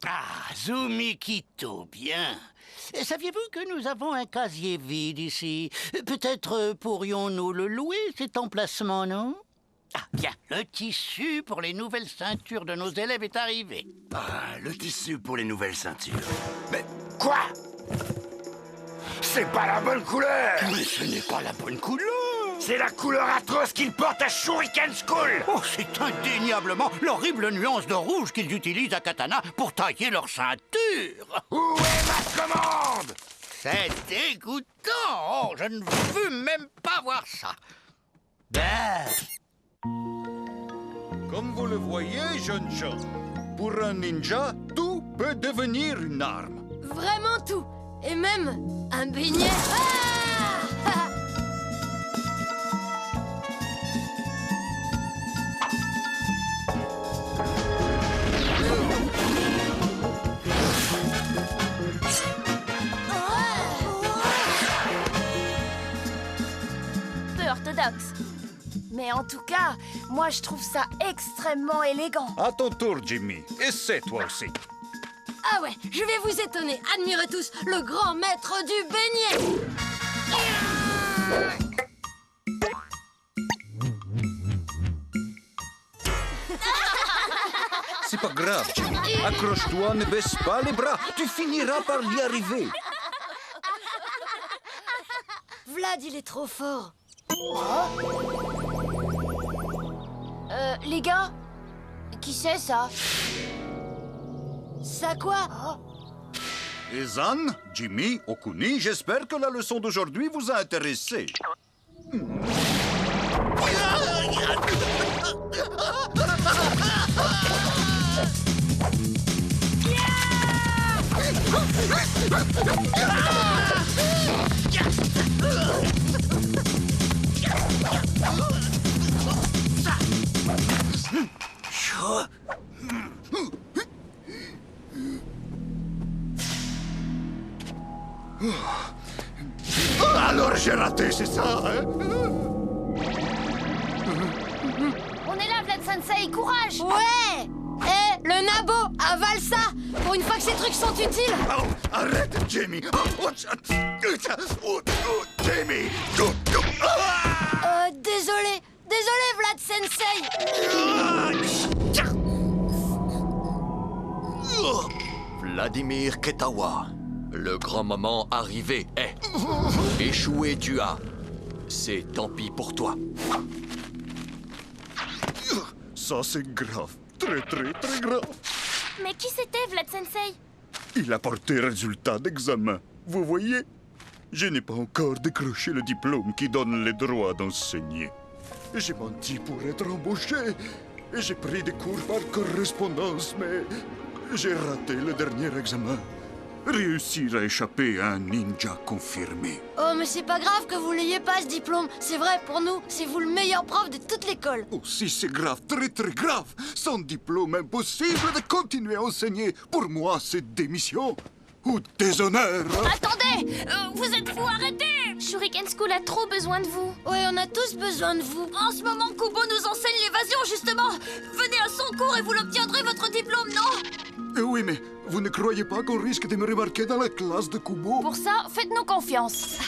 Ah, Zumikito, bien. Saviez-vous que nous avons un casier vide ici? Peut-être pourrions-nous le louer, cet emplacement, non? Ah, bien, le tissu pour les nouvelles ceintures de nos élèves est arrivé. Ah, le tissu pour les nouvelles ceintures. Mais quoi? C'est pas la bonne couleur! Mais ce n'est pas la bonne couleur! C'est la couleur atroce qu'ils portent à Shuriken School! Oh, c'est indéniablement l'horrible nuance de rouge qu'ils utilisent à Katana pour tailler leur ceinture! Où est ma commande? C'est dégoûtant! Oh, je ne veux même pas voir ça! Ben... Comme vous le voyez, jeunes gens, pour un ninja, tout peut devenir une arme. Vraiment tout. Et même un beignet. Ah! Peu orthodoxe. Mais en tout cas, moi je trouve ça extrêmement élégant. À ton tour, Jimmy. Essaie toi aussi. Ah ouais, je vais vous étonner. Admirez tous le grand maître du beignet. C'est pas grave, Jimmy. Accroche-toi, ne baisse pas les bras. Tu finiras par y arriver. Vlad, il est trop fort. Les gars, qui c'est ça? Ça quoi? Ezan, Jimmy, Okuni, j'espère que la leçon d'aujourd'hui vous a intéressé. Alors j'ai raté, c'est ça, hein? On est là, Vlad Sensei, courage! Ouais! Eh, le nabo, avale ça! Pour une fois que ces trucs sont utiles! Oh, arrête, Jimmy! Jimmy! Désolé! Désolé, Vlad Sensei! Vladimir Ketawa, le grand moment arrivé est. Échoué tu as. C'est tant pis pour toi. Ça, c'est grave. Très, très, très grave. Mais qui c'était, Vlad Sensei? Il a porté résultat d'examen. Vous voyez? Je n'ai pas encore décroché le diplôme qui donne le droit d'enseigner. J'ai menti pour être embauché. Et j'ai pris des cours par correspondance, mais j'ai raté le dernier examen. Réussir à échapper à un ninja confirmé. Oh, mais c'est pas grave que vous l'ayez pas, ce diplôme. C'est vrai, pour nous, c'est vous le meilleur prof de toute l'école. Oh, si c'est grave, très très grave. Sans diplôme, impossible de continuer à enseigner. Pour moi, c'est démission ou déshonneur. Attendez! Vous êtes fous, arrêtez! Shuriken School a trop besoin de vous. Ouais, on a tous besoin de vous. En ce moment, Kubo nous enseigne l'évasion, justement. Venez à son cours et vous l'obtiendrez, votre diplôme, non? Oui, mais vous ne croyez pas qu'on risque de me remarquer dans la classe de Kubo? Pour ça, faites-nous confiance.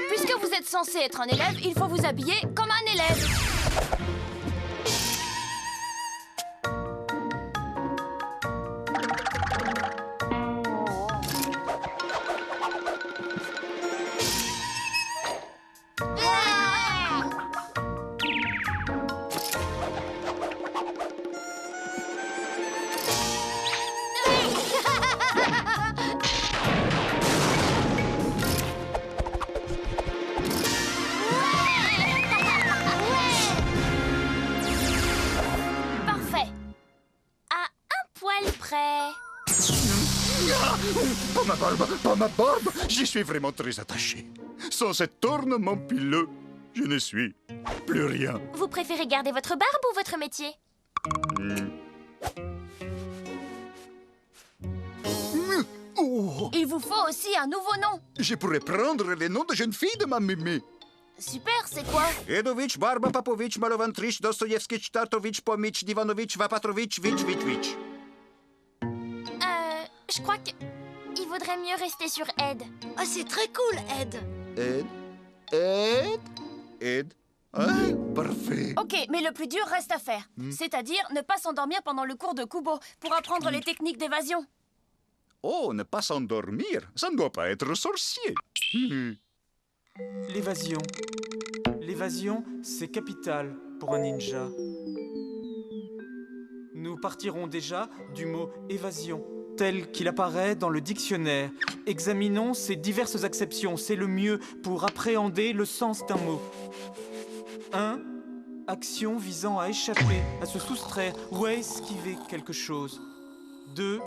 Puisque vous êtes censé être un élève, il faut vous habiller comme un élève. Parfait. À un poil près. Pas ma barbe, pas ma barbe. J'y suis vraiment très attaché. Sans cet ornement pileux, je ne suis plus rien. Vous préférez garder votre barbe ou votre métier? aussi un nouveau nom. Je pourrais prendre les noms de jeunes filles de ma mémé. Super, c'est quoi? Edovitch, Barba, Papovitch, Malovantrich, Dostoïevskitch, Tartovitch, Pomich, Divanovitch, Vapatrovitch, Vitch. Je crois que... il vaudrait mieux rester sur Ed. Ah, c'est très cool, Ed. Ed. Ah, parfait. Ok, mais le plus dur reste à faire. C'est-à-dire ne pas s'endormir pendant le cours de Kubo pour apprendre les techniques d'évasion. Oh, ne pas s'endormir, ça ne doit pas être sorcier. L'évasion. L'évasion, c'est capital pour un ninja. Nous partirons déjà du mot évasion, tel qu'il apparaît dans le dictionnaire. Examinons ses diverses acceptions, c'est le mieux pour appréhender le sens d'un mot. 1. Action visant à échapper, à se soustraire ou à esquiver quelque chose. 2.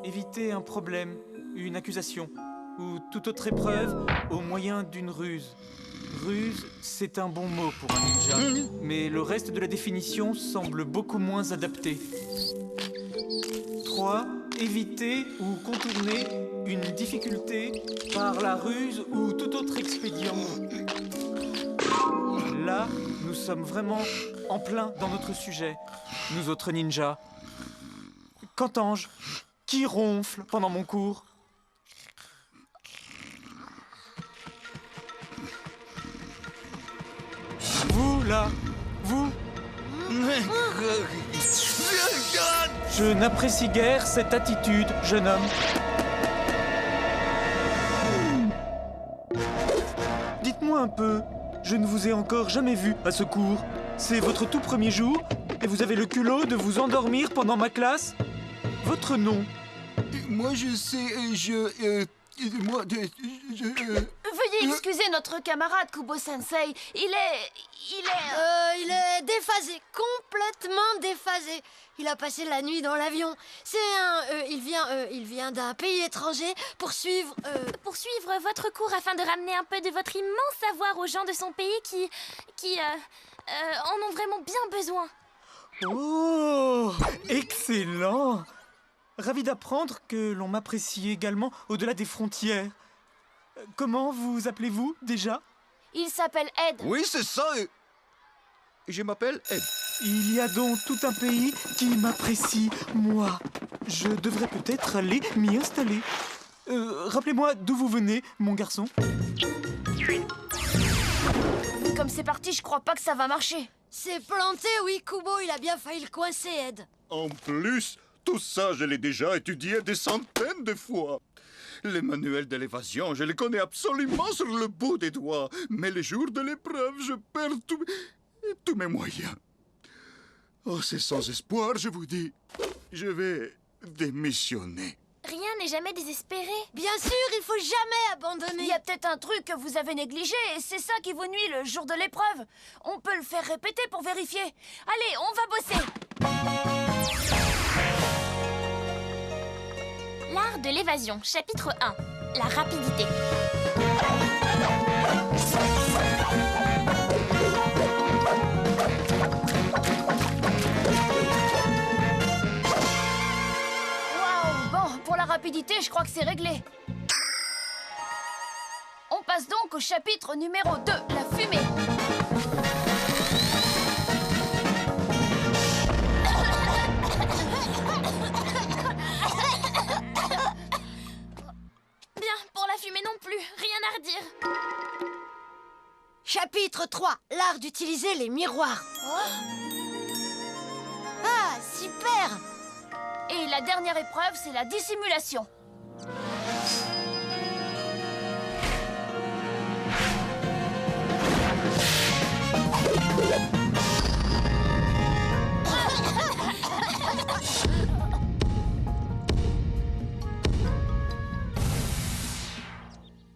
Éviter un problème, une accusation ou toute autre épreuve au moyen d'une ruse. Ruse, c'est un bon mot pour un ninja, mais le reste de la définition semble beaucoup moins adapté. 3. Éviter ou contourner une difficulté par la ruse ou tout autre expédient. Là, nous sommes vraiment en plein dans notre sujet, nous autres ninjas. Qu'entends-je? Qui ronfle pendant mon cours? Vous, là, vous? Je n'apprécie guère cette attitude, jeune homme. Dites-moi un peu, je ne vous ai encore jamais vu à ce cours. C'est votre tout premier jour et vous avez le culot de vous endormir pendant ma classe? Votre nom? Moi, je sais, Veuillez excuser notre camarade Kubo-sensei. Il est Déphasé, complètement déphasé. Il a passé la nuit dans l'avion. Il vient d'un pays étranger pour suivre... pour suivre votre cours afin de ramener un peu de votre immense savoir aux gens de son pays qui en ont vraiment bien besoin. Oh, excellent! Ravi d'apprendre que l'on m'apprécie également au-delà des frontières. Comment vous appelez-vous déjà? Il s'appelle Ed. Oui, c'est ça. Je m'appelle Ed. Il y a donc tout un pays qui m'apprécie, moi. Je devrais peut-être aller m'y installer. Rappelez-moi d'où vous venez, mon garçon. Comme c'est parti, je crois pas que ça va marcher. C'est planté, oui, Kubo, il a bien failli le coincer, Ed. En plus, tout ça, je l'ai déjà étudié des centaines de fois. Les manuels de l'évasion, je les connais absolument sur le bout des doigts. Mais les jours de l'épreuve, je perds tous mes moyens. Oh, c'est sans espoir, je vous dis. Je vais démissionner. Rien n'est jamais désespéré. Bien sûr, il faut jamais abandonner. Il y a peut-être un truc que vous avez négligé et c'est ça qui vous nuit le jour de l'épreuve. On peut le faire répéter pour vérifier. Allez, on va bosser. L'art de l'évasion, chapitre 1. La rapidité. Waouh! Bon, pour la rapidité, je crois que c'est réglé. On passe donc au chapitre numéro 2, la fumée. Non plus, rien à redire. Chapitre 3, l'art d'utiliser les miroirs. Ah, super! Et la dernière épreuve, c'est la dissimulation.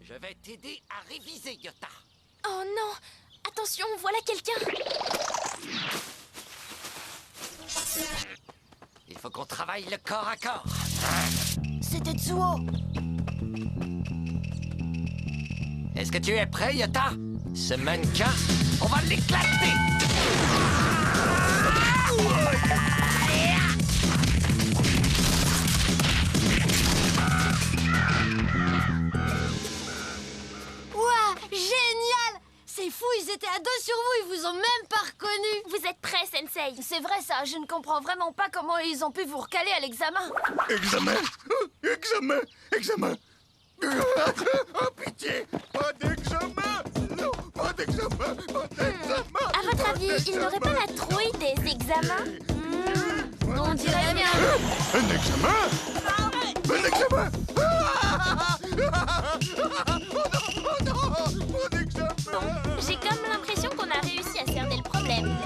Je vais t'aider à réviser, Yota. Oh non! Attention, voilà quelqu'un! Il faut qu'on travaille le corps à corps. C'est Tetsuo! Est-ce que tu es prêt, Yota? Ce mannequin, on va l'éclater! à dos sur vous, ils vous ont même pas reconnu. Vous êtes prêts, Sensei? C'est vrai ça, je ne comprends vraiment pas comment ils ont pu vous recaler à l'examen. Examen! Examen! Examen! Oh, pitié! Pas d'examen! Non, pas d'examen! Pas d'examen! À votre avis, il n'aurait pas la trouille des examens? On dirait bien. Un examen? Un examen? Oh non! Pas d'examen! J'ai comme l'impression qu'on a réussi à cerner le problème.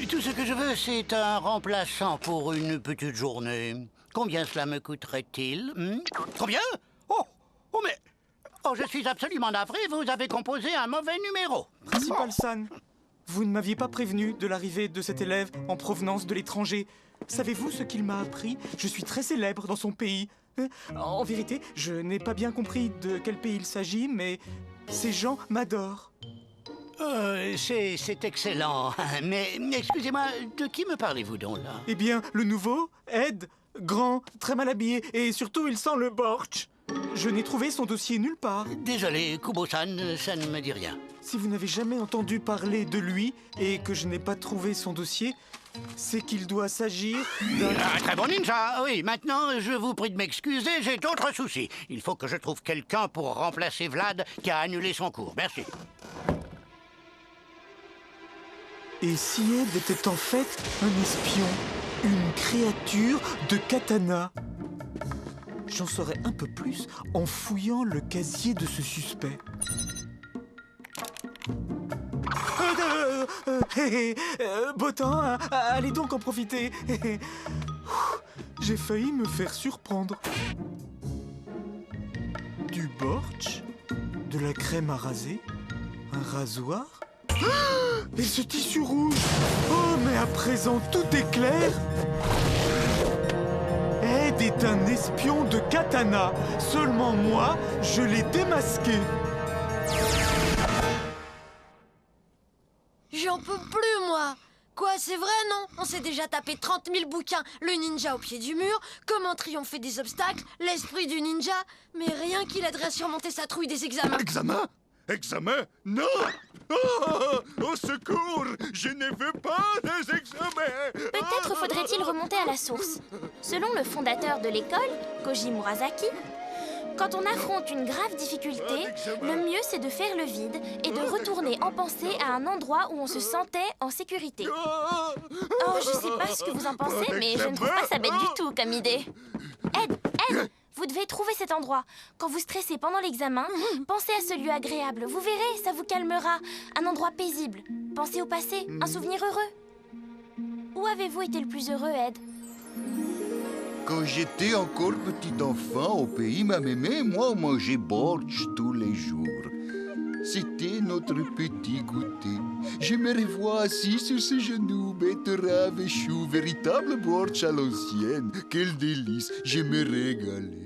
Tout ce que je veux, c'est un remplaçant pour une petite journée. Combien cela me coûterait-il? Combien? Oh, mais... Oh, je suis absolument navré, vous avez composé un mauvais numéro. Principal San, vous ne m'aviez pas prévenu de l'arrivée de cet élève en provenance de l'étranger. Savez-vous ce qu'il m'a appris? Je suis très célèbre dans son pays. En vérité, je n'ai pas bien compris de quel pays il s'agit, mais ces gens m'adorent. C'est excellent. Mais excusez-moi, de qui me parlez-vous donc là? Eh bien, le nouveau, Ed, grand, très mal habillé, et surtout il sent le bortsch. Je n'ai trouvé son dossier nulle part. Désolé, Kubo-san, ça ne me dit rien. Si vous n'avez jamais entendu parler de lui et que je n'ai pas trouvé son dossier, c'est qu'il doit s'agir d'un... Un très bon ninja, oui. Maintenant, je vous prie de m'excuser, j'ai d'autres soucis. Il faut que je trouve quelqu'un pour remplacer Vlad qui a annulé son cours. Merci. Et si Ed était en fait un espion, une créature de katana? J'en saurais un peu plus en fouillant le casier de ce suspect. Beau temps, hein, allez donc en profiter. J'ai failli me faire surprendre. Du bortsch, de la crème à raser, un rasoir. Et ce tissu rouge! Oh, mais à présent tout est clair! Ed est un espion de katana. Seulement moi, je l'ai démasqué. J'en peux plus, moi. Quoi, c'est vrai, non? On s'est déjà tapé 30 000 bouquins. Le ninja au pied du mur, comment triompher des obstacles, l'esprit du ninja. Mais rien qui l'aiderait à surmonter sa trouille des examens. Examen? Examen? Non! Oh, au secours! Je ne veux pas des examens! Peut-être faudrait-il remonter à la source. Selon le fondateur de l'école, Koji Murasaki, quand on affronte une grave difficulté, le mieux c'est de faire le vide et de retourner en pensée à un endroit où on se sentait en sécurité. Oh, je sais pas ce que vous en pensez, mais je ne trouve pas ça bête du tout comme idée. Ed, vous devez trouver cet endroit. Quand vous stressez pendant l'examen, pensez à ce lieu agréable. Vous verrez, ça vous calmera. Un endroit paisible. Pensez au passé, un souvenir heureux. Où avez-vous été le plus heureux, Ed? Quand j'étais encore petit enfant au pays ma mémé, moi, on mangeait bortsch tous les jours. C'était notre petit goûter. Je me revois assis sur ses genoux, betterave et choux, véritable bortsch à l'ancienne. Quel délice, je me régalais.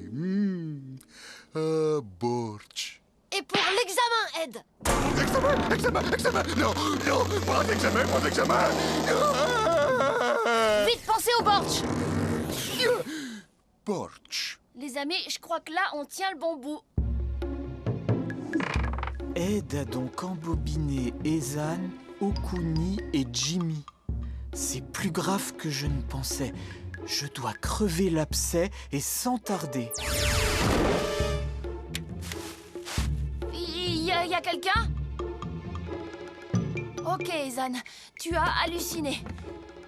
Ah, bortsch. Et pour l'examen, Ed. Examen, examen, examen. Non, non, pas d'examen, pas d'examen. Vite, pensez au bortsch. Bortsch. Les amis, je crois que là, on tient le bon bout. Ed a donc embobiné Ezan, Okuni et Jimmy. C'est plus grave que je ne pensais. Je dois crever l'abcès et sans tarder. Il y a quelqu'un? Ok, Ezan, tu as halluciné.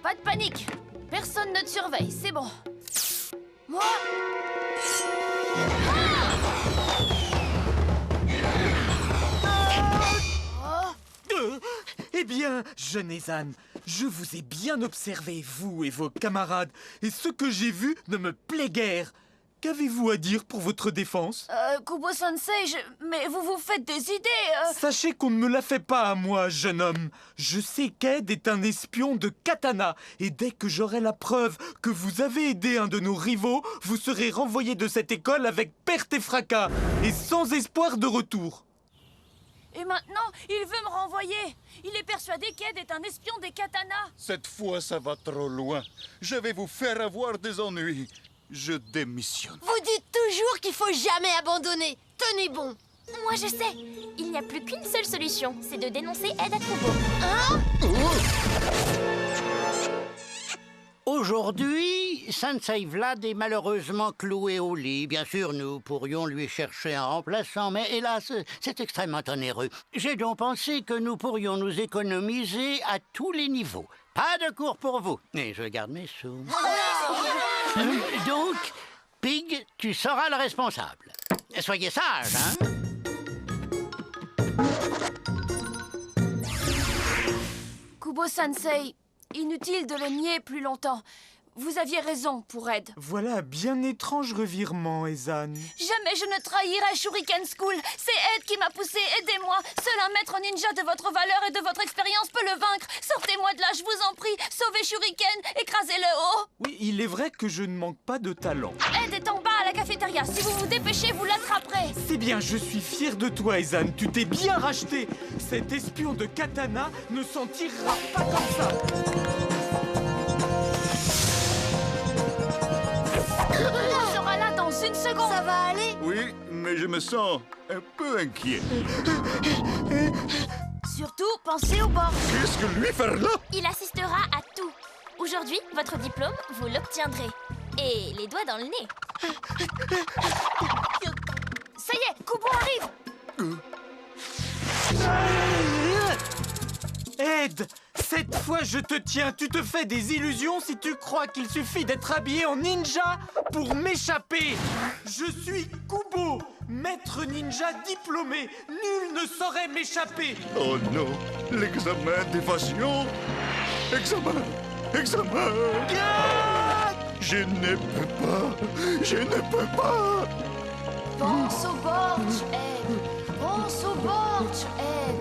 Pas de panique. Personne ne te surveille, c'est bon. Moi? Eh bien, jeune Ezan, je vous ai bien observé, vous et vos camarades, et ce que j'ai vu ne me plaît guère. Qu'avez-vous à dire pour votre défense? Kubo-sensei, mais vous vous faites des idées. Sachez qu'on ne me la fait pas à moi, jeune homme. Je sais qu'Ed est un espion de katana, et dès que j'aurai la preuve que vous avez aidé un de nos rivaux, vous serez renvoyé de cette école avec perte et fracas, et sans espoir de retour. Et maintenant, il veut me renvoyer. Il est persuadé qu'Ed est un espion des katanas. Cette fois, ça va trop loin. Je vais vous faire avoir des ennuis. Je démissionne. Vous dites toujours qu'il faut jamais abandonner. Tenez bon. Moi je sais. Il n'y a plus qu'une seule solution, c'est de dénoncer Ed à Kubo. Aujourd'hui, Sensei Vlad est malheureusement cloué au lit. Bien sûr, nous pourrions lui chercher un remplaçant, mais hélas, c'est extrêmement onéreux. J'ai donc pensé que nous pourrions nous économiser à tous les niveaux. Pas de cours pour vous. Et je garde mes sous. Donc, Pig, tu seras le responsable. Soyez sage, hein? Kubo-sensei, inutile de le nier plus longtemps. Vous aviez raison pour Ed. Voilà un bien étrange revirement, Ezan. Jamais je ne trahirai Shuriken School. C'est Ed qui m'a poussé. Aidez-moi. Seul un maître ninja de votre valeur et de votre expérience peut le vaincre. Sortez-moi de là, je vous en prie. Sauvez Shuriken. Écrasez-le haut. Oui, il est vrai que je ne manque pas de talent. Ed est en bas à la cafétéria. Si vous vous dépêchez, vous l'attraperez. C'est bien, je suis fier de toi, Ezan. Tu t'es bien racheté. Cet espion de katana ne s'en tirera pas comme ça. On sera là dans une seconde. Ça va aller? Oui, mais je me sens un peu inquiet. Surtout, pensez au bord. Qu'est-ce que lui faire là? Il assistera à tout. Aujourd'hui, votre diplôme, vous l'obtiendrez. Et les doigts dans le nez. Ça y est, Kubo arrive. Ed, cette fois je te tiens. Tu te fais des illusions si tu crois qu'il suffit d'être habillé en ninja pour m'échapper. Je suis Kubo, maître ninja diplômé. Nul ne saurait m'échapper. Oh non, l'examen d'évasion. Examen. Je ne peux pas. Pense au borch, Ed. Pense au borch, Ed.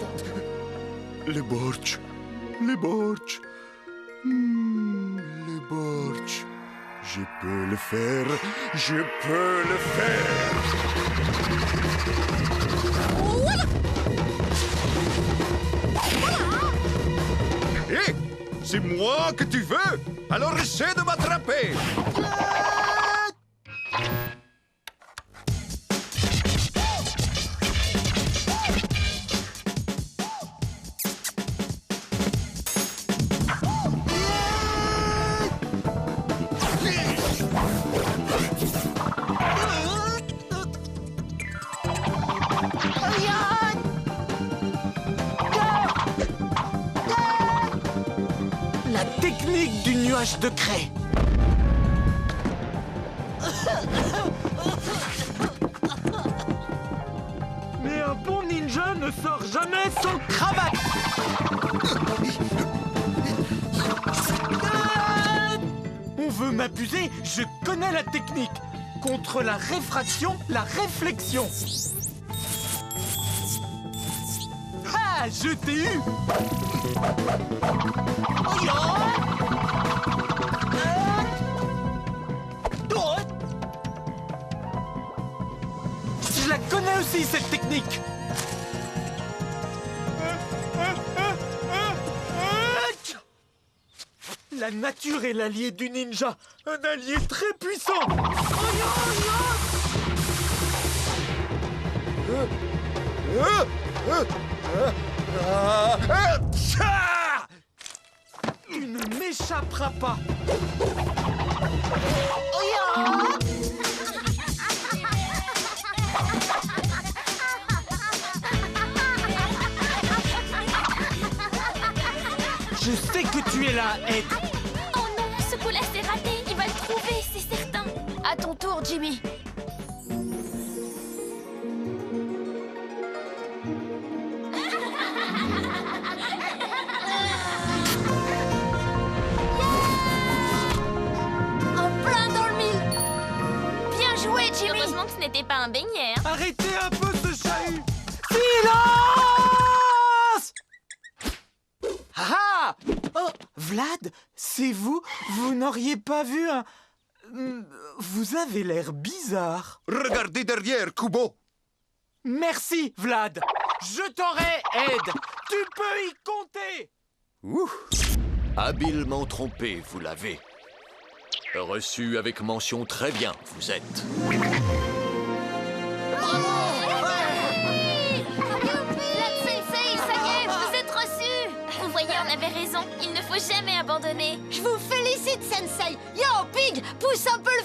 Les borch. Les borch. Je peux le faire. Hé, c'est moi que tu veux? Alors essaie de m'attraper. La technique du nuage de craie. Mais un bon ninja ne sort jamais sans cravate. On veut m'abuser, je connais la technique. Contre la réfraction, la réflexion. Ah, je t'ai eu. Je la connais aussi, cette technique. La nature est l'allié du ninja. Un allié très puissant. Tu ne m'échapperas pas. Je sais que tu es là, Ed. Oh non, ce coup-là c'est raté. Il va le trouver, c'est certain. À ton tour, Jimmy. En plein dans le mille. Bien joué, Jimmy. Heureusement que ce n'était pas un beignet. Hein. Arrêtez un peu ce chahut. Silence! Ah! Oh, Vlad, c'est vous? Vous n'auriez pas vu un... Vous avez l'air bizarre. Regardez derrière, Kubo. Merci, Vlad. Je t'aurai, Ed. Tu peux y compter. Ouh. Habilement trompé, vous l'avez. Reçu avec mention très bien, vous êtes. avait raison. Il ne faut jamais abandonner. Je vous félicite, Sensei. Yo, Pig, pousse un peu le